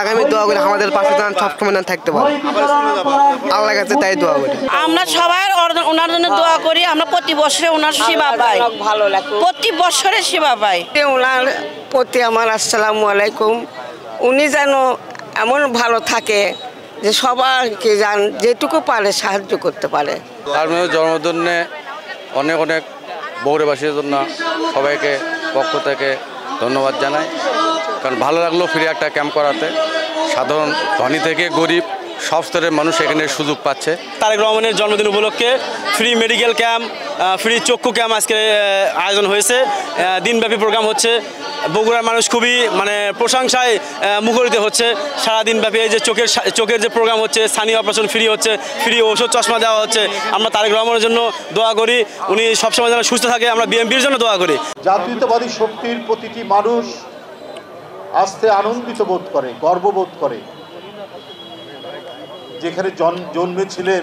আগামী দোয়া করি আমাদের পাশে যেন সবসময় থাকতে পারে, আল্লাহর কাছে তাই দোয়া করি। আমরা সবাই ওনার জন্য দোয়া করি, আমরা প্রতি বছরে ওনার সেবা পাই, ভালো লাগে প্রতি বছরে সেবা পাই। ওনার প্রতি আমার আসসালামু আলাইকুম। উনি যেন এমন ভালো থাকে যে সবাইকে যেটুকু পারে সাহায্য করতে পারে। তার জন্মদিনে অনেক অনেক বগুড়াবাসীর জন্য সবাইকে পক্ষ থেকে ধন্যবাদ জানাই, কারণ ভালো লাগলো ফ্রি একটা ক্যাম্প করাতে। সাধারণ ধনী থেকে গরিব সব স্তরের মানুষ এখানে সুযোগ পাচ্ছে। তারেক রহমানের জন্মদিন উপলক্ষে ফ্রি মেডিকেল ক্যাম্প, ফ্রি চক্ষু ক্যাম্প আজকে আয়োজন হয়েছে। দিনব্যাপী প্রোগ্রাম হচ্ছে। বগুড়ার মানুষ খুবই প্রশংসায় মুখরিত হচ্ছে। সারাদিনব্যাপী এই যে চোখের যে প্রোগ্রাম হচ্ছে, স্থানীয় অপারেশন ফ্রি হচ্ছে, ফ্রি ওষুধ চশমা দেওয়া হচ্ছে। আমরা তারেক রহমানের জন্য দোয়া করি, উনি সবসময় যেন সুস্থ থাকে। আমরা বিএনপির জন্য দোয়া করি। জাতীয়তাবাদী শক্তির প্রতিটি মানুষ আস্তে আনন্দিত বোধ করে, গর্ববোধ করে। যেখানে জন্মেছিলেন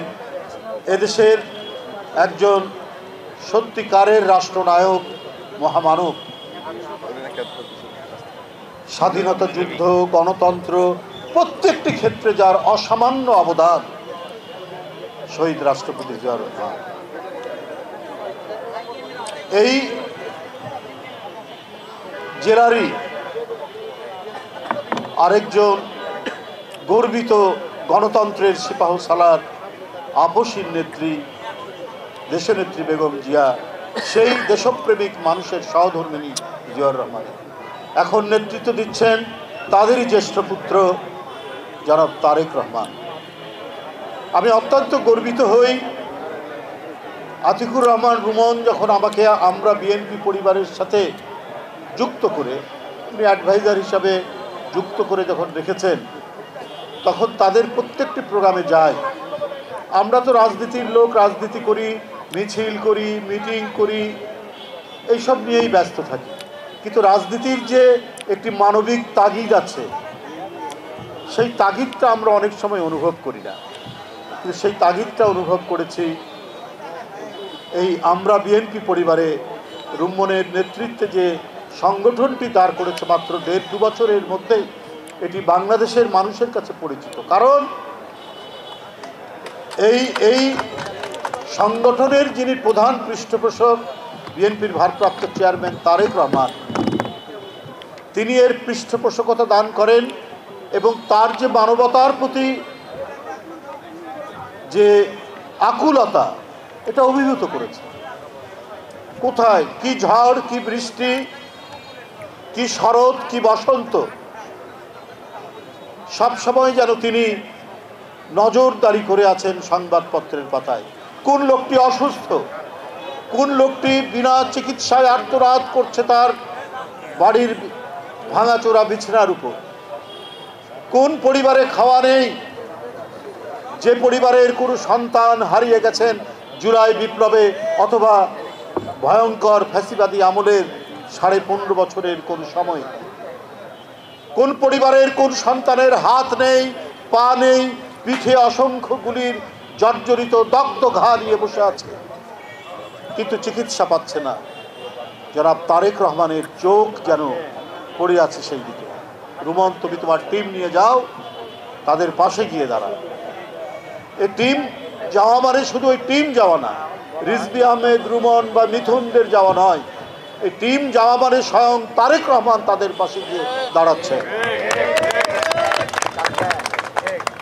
এদেশের একজন সত্যিকারের রাষ্ট্রনায়ক, মহামানব। স্বাধীনতা যুদ্ধ, গণতন্ত্র প্রত্যেকটি ক্ষেত্রে যার অসামান্য অবদান, শহীদ রাষ্ট্রপতি জিয়াউর রহমান। এই জেলারই আরেকজন গর্বিত গণতন্ত্রের সিপাহসালার আপসীর নেত্রী, দেশনেত্রী বেগম জিয়া, সেই দেশপ্রেমিক মানুষের সহধর্মিণী জিয়াউর রহমান এখন নেতৃত্ব দিচ্ছেন তাদেরই জ্যেষ্ঠ পুত্র জনাব তারেক রহমান। আমি অত্যন্ত গর্বিত হই। আতিকুর রহমান রুমন যখন আমাকে আমরা বিএনপি পরিবারের সাথে যুক্ত করে, উনি অ্যাডভাইজার হিসাবে যুক্ত করে যখন রেখেছেন, তখন তাদের প্রত্যেকটি প্রোগ্রামে যায়। আমরা তো রাজনীতির লোক, রাজনীতি করি, মিছিল করি, মিটিং করি, এইসব নিয়েই ব্যস্ত থাকি। কিন্তু রাজনীতির যে একটি মানবিক তাগিদ আছে, সেই তাগিদটা আমরা অনেক সময় অনুভব করি না। কিন্তু সেই তাগিদটা অনুভব করেছি এই আমরা বিএনপি পরিবারে। রুম্মনের নেতৃত্বে যে সংগঠনটি দাঁড় করেছে মাত্র 1.5-2 বছরের মধ্যেই এটি বাংলাদেশের মানুষের কাছে পরিচিত। কারণ এই সংগঠনের যিনি প্রধান পৃষ্ঠপোষক, বিএনপির ভারপ্রাপ্ত চেয়ারম্যান তারেক রহমান, তিনি এর পৃষ্ঠপোষকতা দান করেন এবং তার যে মানবতার প্রতি যে আকুলতা, এটা অভিভূত করেছে। কোথায় কি ঝড়, কি বৃষ্টি, কি শরৎ, কি বসন্ত, সবসময় যেন তিনি নজরদারি করে আছেন সংবাদপত্রের পাতায়। কোন লোকটি অসুস্থ, কোন লোকটি বিনা চিকিৎসায় আর্তনাদ করছে তার বাড়ির ভাঙাচোরা বিছানার উপর, কোন পরিবারে খাওয়া নেই, যে পরিবারের কোনো সন্তান হারিয়ে গেছেন জুলাই বিপ্লবে অথবা ভয়ঙ্কর ফ্যাসিবাদী আমলের 15.5 বছরের কোন সময়, কোন পরিবারের কোন সন্তানের হাত নেই, পা নেই, পিঠে অসংখ্য গুলির জর্জরিত দগ্ধ ঘা নিয়ে বসে আছে, কিন্তু চিকিৎসা পাচ্ছে না। জনাব তারেক রহমানের চোখ যেন পড়ে আছে সেই দিকে। রুমন, তুমি তোমার টিম নিয়ে যাও, তাদের পাশে গিয়ে দাঁড়াও। এই টিম যাওয়া মানে শুধু ওই টিম যাওয়া না, রিজভী আহমেদ, রুমন বা মিথুনদের যাওয়া নয়। এই টিম যাওয়া মানে স্বয়ং তারেক রহমান তাদের পাশে গিয়ে দাঁড়াচ্ছে।